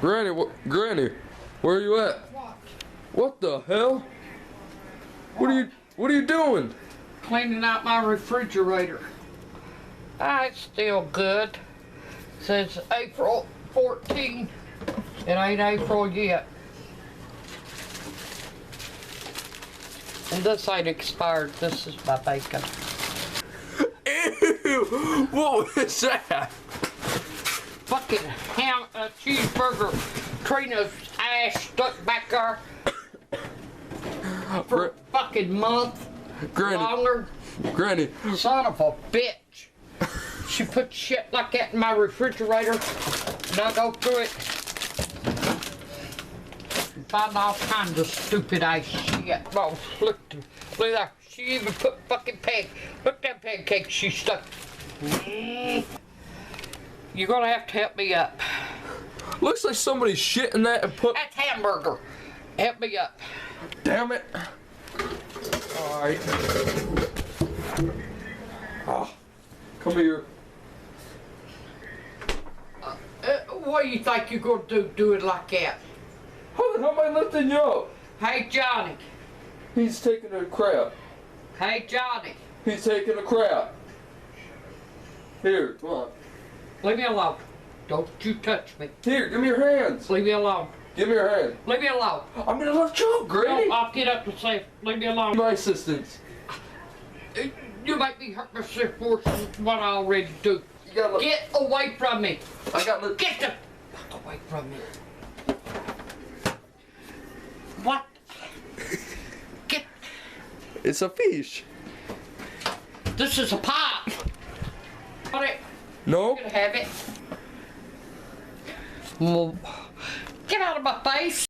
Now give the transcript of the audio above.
Granny, where are you at? What? What the hell? What are you doing? Cleaning out my refrigerator. It's still good. Says April 14. It ain't April yet. And this ain't expired. This is my bacon. Ew! What was that? Fucking cheeseburger. Trina's ass stuck back there for a fucking month. Longer. Granny. Son of a bitch. She put shit like that in my refrigerator. And I go through it. And find all kinds of stupid ass shit. Oh, look there. She even put fucking look at that pancake she stuck. You're gonna have to help me up. Looks like somebody shit in that and put... That's hamburger. Help me up. Damn it. Alright. Oh, come here. What do you think you're gonna do it like that? How the hell am I lifting you up? Hey, Johnny. He's taking a crap. Hey, Johnny. He's taking a crap. Here, come on. Leave me alone. Don't you touch me. Here, give me your hands. Leave me alone. Give me your hand. Leave me alone. I'm gonna lift you up, Granny. No, I'll get up and say, leave me alone. My assistance. You make me hurt myself worse than what I already do. You gotta Get away from me. Get the fuck away from me. What? Get. It's a fish. This is a pot. What it? No. You can have it. Well, get out of my face.